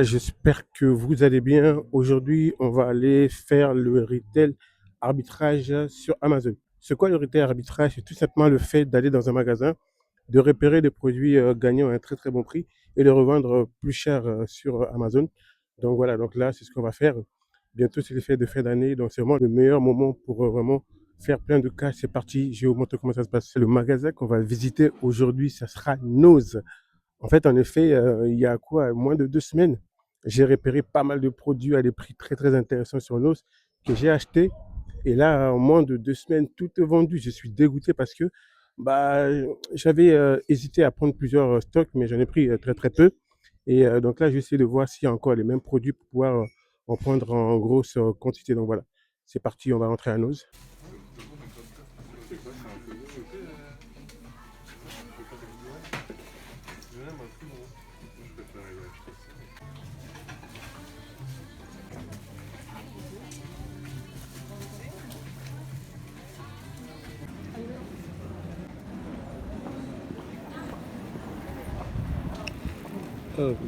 J'espère que vous allez bien. Aujourd'hui, on va aller faire le retail arbitrage sur Amazon. C'est quoi le retail arbitrage? C'est tout simplement le fait d'aller dans un magasin, de repérer des produits gagnant à un très très bon prix et de revendre plus cher sur Amazon. Donc voilà, donc là, c'est ce qu'on va faire. Bientôt, c'est les fêtes de fin d'année, donc c'est vraiment le meilleur moment pour vraiment faire plein de cash. C'est parti, je vais vous montrer comment ça se passe. Le magasin qu'on va visiter aujourd'hui, ça sera Nose. En fait, en effet, il y a quoi, moins de 2 semaines, j'ai repéré pas mal de produits à des prix très très intéressants sur Nos que j'ai acheté. Et là, en moins de 2 semaines, tout est vendu. Je suis dégoûté parce que bah, j'avais hésité à prendre plusieurs stocks, mais j'en ai pris très très peu. Et donc là, je vais essayer de voir s'il y a encore les mêmes produits pour pouvoir en prendre en grosse quantité. Donc voilà, c'est parti, on va rentrer à Nos.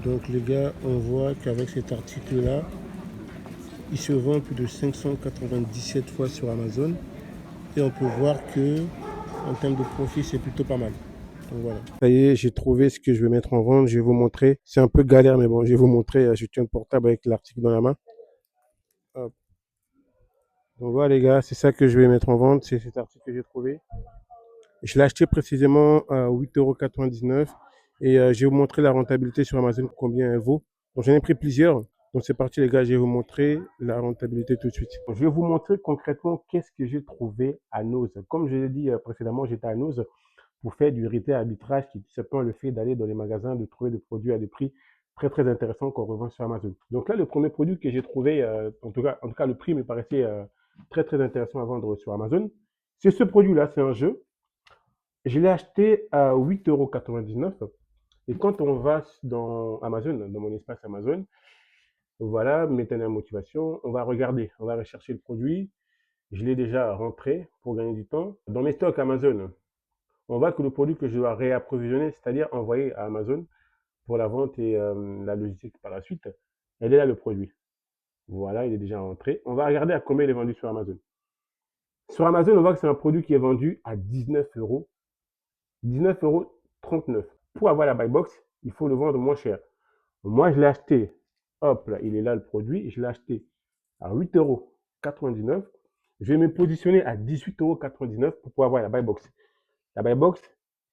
Donc les gars, on voit qu'avec cet article-là, il se vend plus de 597 fois sur Amazon. Et on peut voir que en termes de profit, c'est plutôt pas mal. Donc voilà. Ça y est, j'ai trouvé ce que je vais mettre en vente. Je vais vous montrer. C'est un peu galère, mais bon, je vais vous montrer. Je tiens le portable avec l'article dans la main. Hop. Donc voilà, les gars, c'est ça que je vais mettre en vente. C'est cet article que j'ai trouvé. Je l'ai acheté précisément à 8,99 € et je vais vous montrer la rentabilité sur Amazon, combien elle vaut. Donc j'en ai pris plusieurs. Donc c'est parti les gars, je vais vous montrer la rentabilité tout de suite. Je vais vous montrer concrètement qu'est-ce que j'ai trouvé à Nose. Comme je l'ai dit précédemment, j'étais à Nose pour faire du retail arbitrage qui est tout simplement le fait d'aller dans les magasins, de trouver des produits à des prix très très intéressants qu'on revend sur Amazon. Donc là, le premier produit que j'ai trouvé, en tout cas le prix me paraissait très très intéressant à vendre sur Amazon. C'est ce produit-là, c'est un jeu. Je l'ai acheté à 8,99 € et quand on va dans Amazon, dans mon espace Amazon, voilà, maintenant motivation, on va regarder, on va rechercher le produit. Je l'ai déjà rentré pour gagner du temps. Dans mes stocks Amazon, on voit que le produit que je dois réapprovisionner, c'est-à-dire envoyer à Amazon pour la vente et la logistique par la suite, elle est là le produit. Voilà, il est déjà rentré. On va regarder à combien il est vendu sur Amazon. Sur Amazon, on voit que c'est un produit qui est vendu à 19 euros. 19,39 €. Pour avoir la buy box, il faut le vendre moins cher. Moi, je l'ai acheté. Hop, là, il est là le produit. Je l'ai acheté à 8,99 €. Je vais me positionner à 18,99 € pour pouvoir avoir la buy box. La buy box,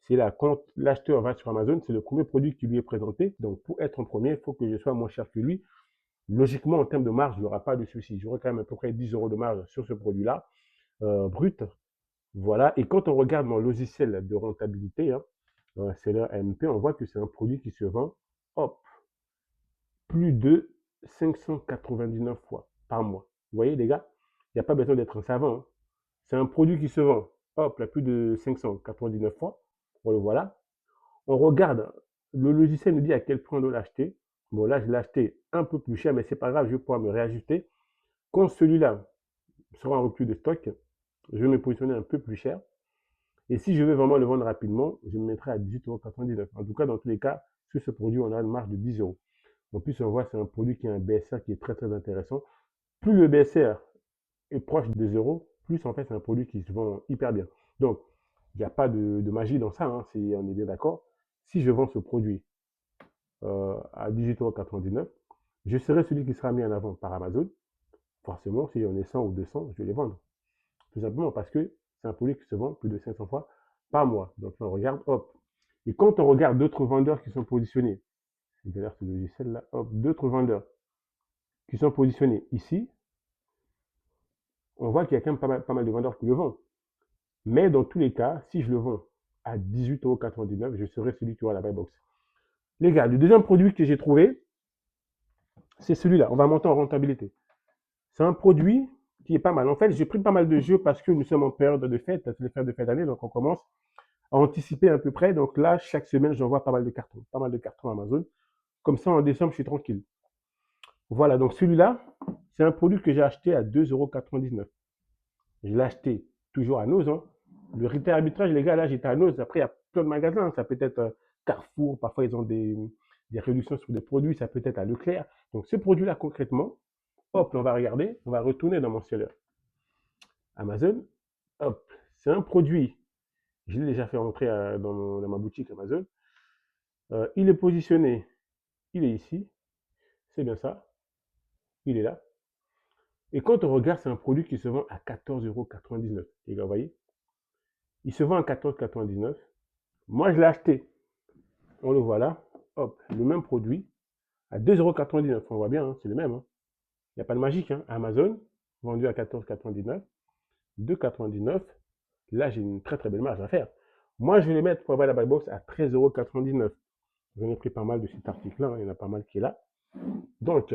c'est là, quand l'acheteur va sur Amazon, c'est le premier produit qui lui est présenté. Donc, pour être en premier, il faut que je sois moins cher que lui. Logiquement, en termes de marge, il n'y aura pas de souci. J'aurai quand même à peu près 10 € de marge sur ce produit-là, brut. Voilà. Et quand on regarde mon logiciel de rentabilité, hein, c'est leur AMP, on voit que c'est un produit qui se vend, hop, plus de 599 fois par mois. Vous voyez, les gars, il n'y a pas besoin d'être un savant, hein. C'est un produit qui se vend, hop, là, plus de 599 fois. Bon, le voilà. On regarde, le logiciel nous dit à quel point on doit l'acheter. Bon, là, je l'ai acheté un peu plus cher, mais c'est pas grave, je vais pouvoir me réajuster. Quand celui-là sera en rupture de stock, je vais me positionner un peu plus cher. Et si je veux vraiment le vendre rapidement, je me mettrai à 18,99 €. En tout cas, dans tous les cas, sur ce produit, on a une marge de 10 euros. En plus, on voit que c'est un produit qui a un BSR qui est très très intéressant. Plus le BSR est proche de 0, plus en fait c'est un produit qui se vend hyper bien. Donc, il n'y a pas de magie dans ça, hein, on est bien d'accord. Si je vends ce produit à 18,99 €, je serai celui qui sera mis en avant par Amazon. Forcément, si j'en ai 100 ou 200, je vais les vendre. Tout simplement parce que c'est un produit qui se vend plus de 500 fois par mois. Donc on regarde, hop. Et quand on regarde d'autres vendeurs qui sont positionnés, d'ailleurs ce logiciel-là, hop, d'autres vendeurs qui sont positionnés ici, on voit qu'il y a quand même pas mal de vendeurs qui le vendent. Mais dans tous les cas, si je le vends à 18,99 €, je serai celui qui aura la buy box. Les gars, le deuxième produit que j'ai trouvé, c'est celui-là. On va monter en rentabilité. C'est un produit qui est pas mal. En fait, j'ai pris pas mal de jeux parce que nous sommes en période de fête, c'est les fêtes de fin d'année, donc on commence à anticiper à peu près. Donc là, chaque semaine, j'envoie pas mal de cartons Amazon. Comme ça, en décembre, je suis tranquille. Voilà, donc celui-là, c'est un produit que j'ai acheté à 2,99 €. Je l'ai acheté toujours à Nose, hein. Le retail arbitrage, les gars, là, j'étais à Nose. Après, il y a plein de magasins. Ça peut être Carrefour, parfois ils ont des réductions sur des produits, ça peut être à Leclerc. Donc, ce produit-là, concrètement, hop, on va regarder, on va retourner dans mon seller. Amazon, hop, c'est un produit, je l'ai déjà fait rentrer dans ma boutique Amazon. Il est positionné, il est ici, c'est bien ça, il est là. Et quand on regarde, c'est un produit qui se vend à 14,99 €. Les gars, vous voyez, il se vend à 14,99 €. Moi, je l'ai acheté, on le voit là, hop, le même produit, à 2,99 €. On voit bien, hein, c'est le même. Hein. Il n'y a pas de magique. Hein. Amazon, vendu à 14,99 €, 2,99 €. Là, j'ai une très très belle marge à faire. Moi, je vais les mettre pour avoir la buy box à 13,99 €. J'en ai pris pas mal de cet article-là, hein, il y en a pas mal qui est là. Donc,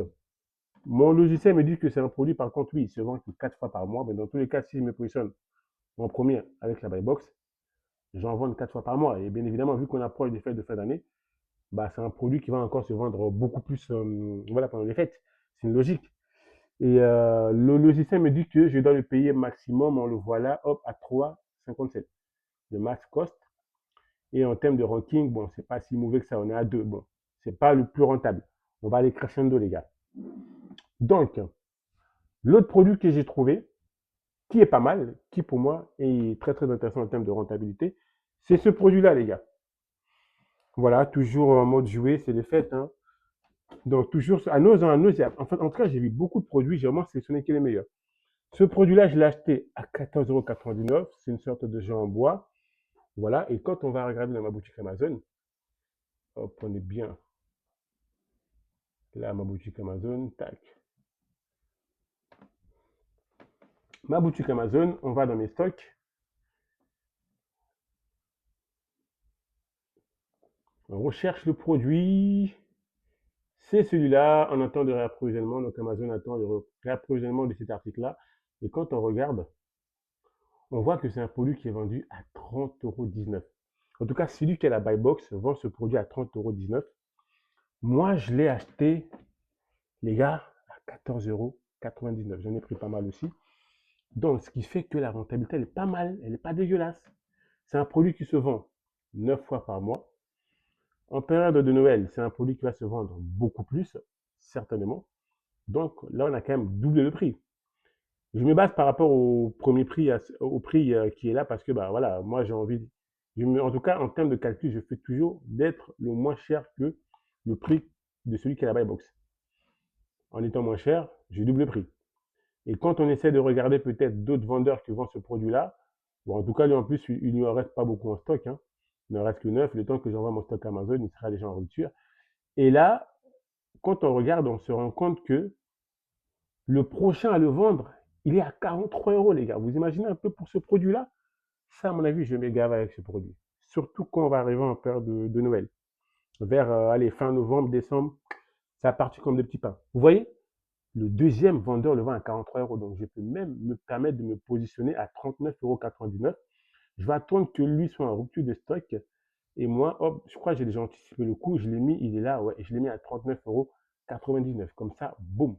mon logiciel me dit que c'est un produit, par contre, oui, il se vend que 4 fois par mois, mais dans tous les cas, si je me positionne en premier avec la buy box, j'en vends 4 fois par mois. Et bien évidemment, vu qu'on approche des fêtes de fin d'année, bah, c'est un produit qui va encore se vendre beaucoup plus voilà, pendant les fêtes. C'est une logique. Et le logiciel me dit que je dois le payer maximum, on le voit là, hop, à 3,57. Le max cost. Et en termes de ranking, bon, c'est pas si mauvais que ça, on est à 2. Bon, c'est pas le plus rentable. On va aller crescendo, les gars. Donc, l'autre produit que j'ai trouvé, qui est pas mal, qui pour moi est très très intéressant en termes de rentabilité, c'est ce produit-là, les gars. Voilà, toujours en mode jouet, c'est les fêtes. Hein. Donc, toujours à nos, en fait, en tout cas, j'ai vu beaucoup de produits, j'ai vraiment sélectionné qui est les meilleurs. Ce produit-là, je l'ai acheté à 14,99 €. C'est une sorte de jeu en bois. Voilà, et quand on va regarder dans ma boutique Amazon, hop, on est bien. Là, ma boutique Amazon, tac. Ma boutique Amazon, on va dans mes stocks. On recherche le produit. C'est celui-là, on attend le réapprovisionnement. Donc Amazon attend le réapprovisionnement de cet article-là. Et quand on regarde, on voit que c'est un produit qui est vendu à 30,19 €. En tout cas, celui qui a la buy box vend ce produit à 30,19 €. Moi, je l'ai acheté, les gars, à 14,99 €. J'en ai pris pas mal aussi. Donc, ce qui fait que la rentabilité, elle est pas mal, elle n'est pas dégueulasse. C'est un produit qui se vend 9 fois par mois. En période de Noël, c'est un produit qui va se vendre beaucoup plus, certainement. Donc là, on a quand même doublé le prix. Je me base par rapport au premier prix, au prix qui est là, parce que bah voilà, moi j'ai envie, en tout cas en termes de calcul, je fais toujours d'être le moins cher que le prix de celui qui est à la buy box. En étant moins cher, je double le prix. Et quand on essaie de regarder peut-être d'autres vendeurs qui vendent ce produit-là, bon, en tout cas, lui en plus, il ne reste pas beaucoup en stock. Hein. Il ne reste que 9. Le temps que j'envoie mon stock Amazon, il sera déjà en rupture. Et là, quand on regarde, on se rend compte que le prochain à le vendre, il est à 43 €, les gars. Vous imaginez un peu pour ce produit-là? Ça, à mon avis, je m'égave avec ce produit. Surtout quand on va arriver en période de Noël. Vers allez, fin novembre, décembre, ça partit comme des petits pains. Vous voyez? Le deuxième vendeur le vend à 43 €. Donc, je peux même me permettre de me positionner à 39,99 €. Je vais attendre que lui soit en rupture de stock. Et moi, hop, je crois que j'ai déjà anticipé le coup. Je l'ai mis, il est là, ouais. Je l'ai mis à 39,99 €. Comme ça, boum,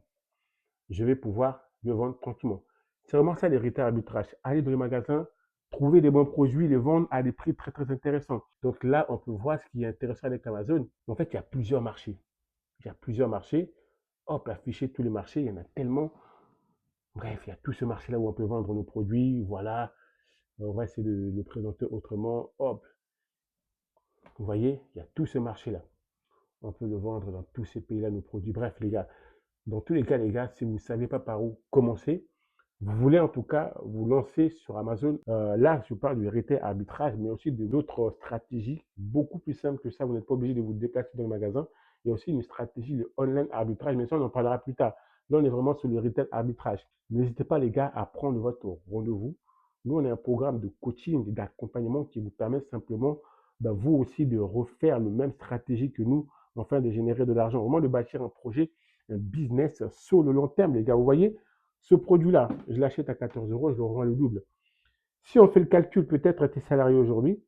je vais pouvoir le vendre tranquillement. C'est vraiment ça les retail arbitrage. Aller dans les magasins, trouver des bons produits, les vendre à des prix très très intéressants. Donc là, on peut voir ce qui est intéressant avec Amazon. En fait, il y a plusieurs marchés. Il y a plusieurs marchés. Hop, afficher tous les marchés, il y en a tellement. Bref, il y a tout ce marché-là où on peut vendre nos produits. Voilà, on va essayer de le présenter autrement. Hop, vous voyez, il y a tout ce marché-là. On peut le vendre dans tous ces pays-là, nos produits. Bref, les gars, dans tous les cas, les gars, si vous ne savez pas par où commencer, vous voulez en tout cas vous lancer sur Amazon. Là, je parle du retail arbitrage, mais aussi d'autres stratégies beaucoup plus simples que ça. Vous n'êtes pas obligé de vous déplacer dans le magasin. Il y a aussi une stratégie de online arbitrage, mais ça, on en parlera plus tard. Là, on est vraiment sur le retail arbitrage. N'hésitez pas, les gars, à prendre votre rendez-vous. Nous, on a un programme de coaching et d'accompagnement qui vous permet simplement, vous aussi, de refaire la même stratégie que nous, afin de générer de l'argent. Vraiment de bâtir un projet, un business sur le long terme, les gars. Vous voyez, ce produit-là, je l'achète à 14 €, je le revends le double. Si on fait le calcul, peut-être tu es salarié aujourd'hui,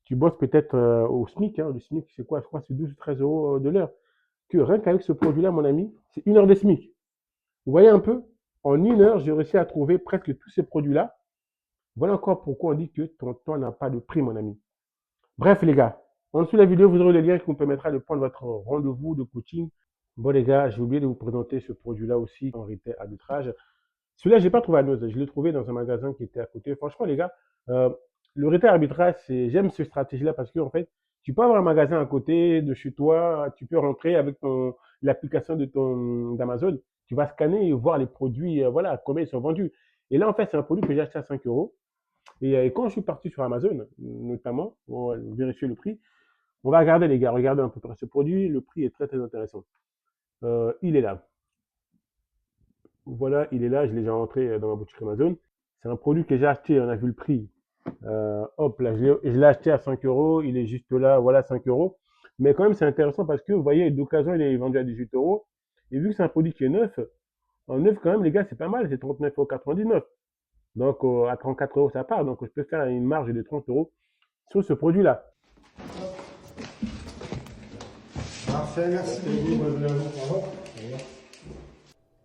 tu bosses peut-être au SMIC. Hein, le SMIC, c'est quoi? Je crois que c'est 12 ou 13 € de l'heure. Que rien qu'avec ce produit-là, mon ami, c'est 1 heure de SMIC. Vous voyez un peu? En 1 heure, j'ai réussi à trouver presque tous ces produits-là. Voilà encore pourquoi on dit que ton temps n'a pas de prix, mon ami. Bref, les gars, En dessous de la vidéo, vous aurez le lien qui vous permettra de prendre votre rendez-vous de coaching. Bon les gars, j'ai oublié de vous présenter ce produit-là aussi en retail arbitrage. Celui-là, je l'ai pas trouvé à Noz. Je l'ai trouvé dans un magasin qui était à côté. Franchement, les gars, euh, le retail arbitrage, j'aime cette stratégie-là parce que, en fait, tu peux avoir un magasin à côté de chez toi. Tu peux rentrer avec l'application d'Amazon. Tu vas scanner et voir les produits, voilà, combien ils sont vendus. Et là, en fait, c'est un produit que j'ai acheté à 5 euros. Et quand je suis parti sur Amazon, notamment, pour vérifier le prix, on va regarder, les gars, regardez un peu près ce produit. Le prix est très, très intéressant. Il est là. Voilà, il est là, je l'ai déjà rentré dans ma boutique Amazon. C'est un produit que j'ai acheté, on a vu le prix. Hop, là, je l'ai acheté à 5 euros, il est juste là, voilà, 5 euros. Mais quand même, c'est intéressant parce que vous voyez, d'occasion, il est vendu à 18 euros. Et vu que c'est un produit qui est neuf, en neuf, quand même, les gars, c'est pas mal, c'est 39,99 euros. Donc, à 34 euros, ça part. Donc, je peux faire une marge de 30 euros sur ce produit-là. Parfait, merci beaucoup.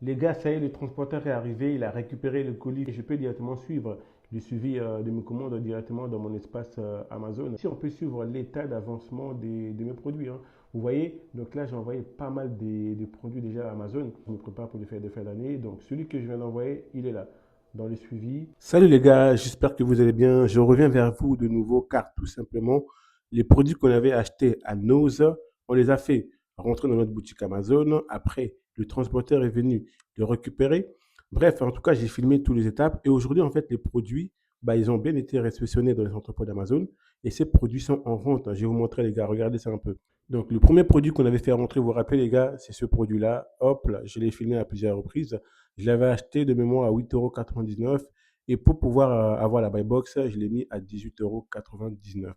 Les gars, ça y est, le transporteur est arrivé, il a récupéré le colis et je peux directement suivre le suivi de mes commandes directement dans mon espace Amazon. Ici, on peut suivre l'état d'avancement de mes produits, hein. Vous voyez, donc là, j'ai envoyé pas mal de produits déjà à Amazon. Je me prépare pour les fêtes de fin d'année. Donc, celui que je viens d'envoyer, il est là, dans le suivi. Salut les gars, j'espère que vous allez bien. Je reviens vers vous de nouveau car tout simplement, les produits qu'on avait achetés à Nose, on les a fait rentrer dans notre boutique Amazon. Après, le transporteur est venu le récupérer. Bref, en tout cas, j'ai filmé toutes les étapes. Et aujourd'hui, en fait, les produits, bah, ils ont bien été réceptionnés dans les entrepôts d'Amazon. Et ces produits sont en vente. Je vais vous montrer, les gars. Regardez ça un peu. Donc, le premier produit qu'on avait fait rentrer, vous vous rappelez, les gars, c'est ce produit-là. Hop, là, je l'ai filmé à plusieurs reprises. Je l'avais acheté de mémoire à 8,99 €. Et pour pouvoir avoir la buy box, je l'ai mis à 18,99 €.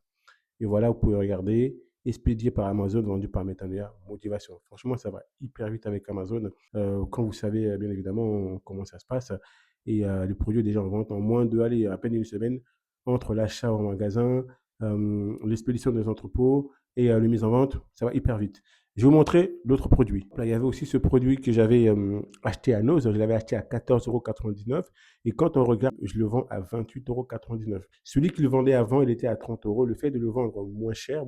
Et voilà, vous pouvez regarder. Expédié par Amazon, vendu par Metanoia, motivation. Franchement, ça va hyper vite avec Amazon. Quand vous savez, bien évidemment, comment ça se passe. Et le produit est déjà en vente en moins de, allez, à peine une semaine, entre l'achat au magasin, l'expédition des entrepôts et la mise en vente, ça va hyper vite. Je vais vous montrer l'autre produit. Là, il y avait aussi ce produit que j'avais acheté à Noz. Je l'avais acheté à 14,99 € et quand on regarde, je le vends à 28,99 €. Celui qui le vendait avant, il était à 30 €. Le fait de le vendre moins cher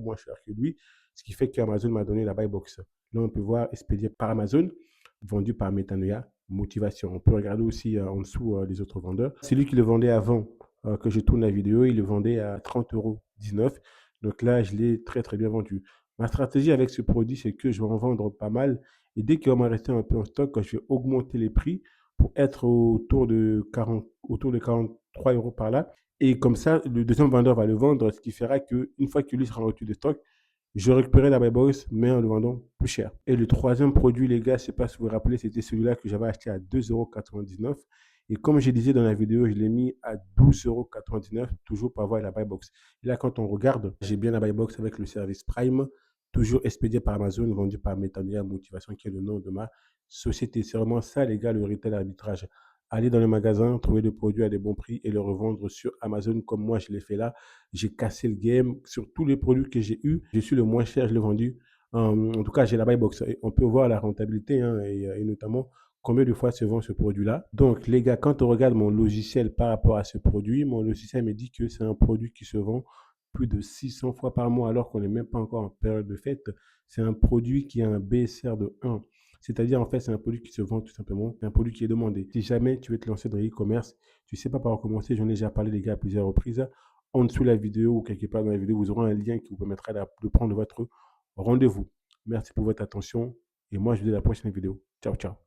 que lui, ce qui fait qu'Amazon m'a donné la buy box. Là, on peut voir expédié par Amazon, vendu par Metanoia, motivation. On peut regarder aussi en dessous les autres vendeurs. Celui qui le vendait avant que je tourne la vidéo, il le vendait à 30,19 €. Donc là, je l'ai très très bien vendu. Ma stratégie avec ce produit, c'est que je vais en vendre pas mal. Et dès qu'il va m'en rester un peu en stock, je vais augmenter les prix pour être autour de 43 € par là. Et comme ça, le deuxième vendeur va le vendre, ce qui fera qu'une fois que lui sera en retour de stock, je récupérerai la buy box, mais en le vendant plus cher. Et le troisième produit, les gars, je ne sais pas si vous vous rappelez, c'était celui-là que j'avais acheté à 2,99 €. Et comme je disais dans la vidéo, je l'ai mis à 12,99 €, toujours pour avoir la buy box. Et là, quand on regarde, j'ai bien la buy box avec le service Prime, toujours expédié par Amazon, vendu par Metanoia Motivation, qui est le nom de ma société. C'est vraiment ça, les gars, le retail arbitrage. Aller dans le magasin, trouver des produits à des bons prix et le revendre sur Amazon comme moi je l'ai fait là. J'ai cassé le game sur tous les produits que j'ai eu. Je suis le moins cher, je l'ai vendu. En tout cas, j'ai la buy box. Et on peut voir la rentabilité hein, et notamment combien de fois se vend ce produit-là. Donc, les gars, quand on regarde mon logiciel par rapport à ce produit, mon logiciel me dit que c'est un produit qui se vend plus de 600 fois par mois alors qu'on n'est même pas encore en période de fête. C'est un produit qui a un BSR de 1. C'est-à-dire, en fait, c'est un produit qui se vend tout simplement. C'est un produit qui est demandé. Si jamais tu veux te lancer dans l'e-commerce, tu ne sais pas par où commencer, j'en ai déjà parlé, les gars, à plusieurs reprises. En dessous de la vidéo ou quelque part dans la vidéo, vous aurez un lien qui vous permettra de prendre votre rendez-vous. Merci pour votre attention et moi, je vous dis à la prochaine vidéo. Ciao, ciao.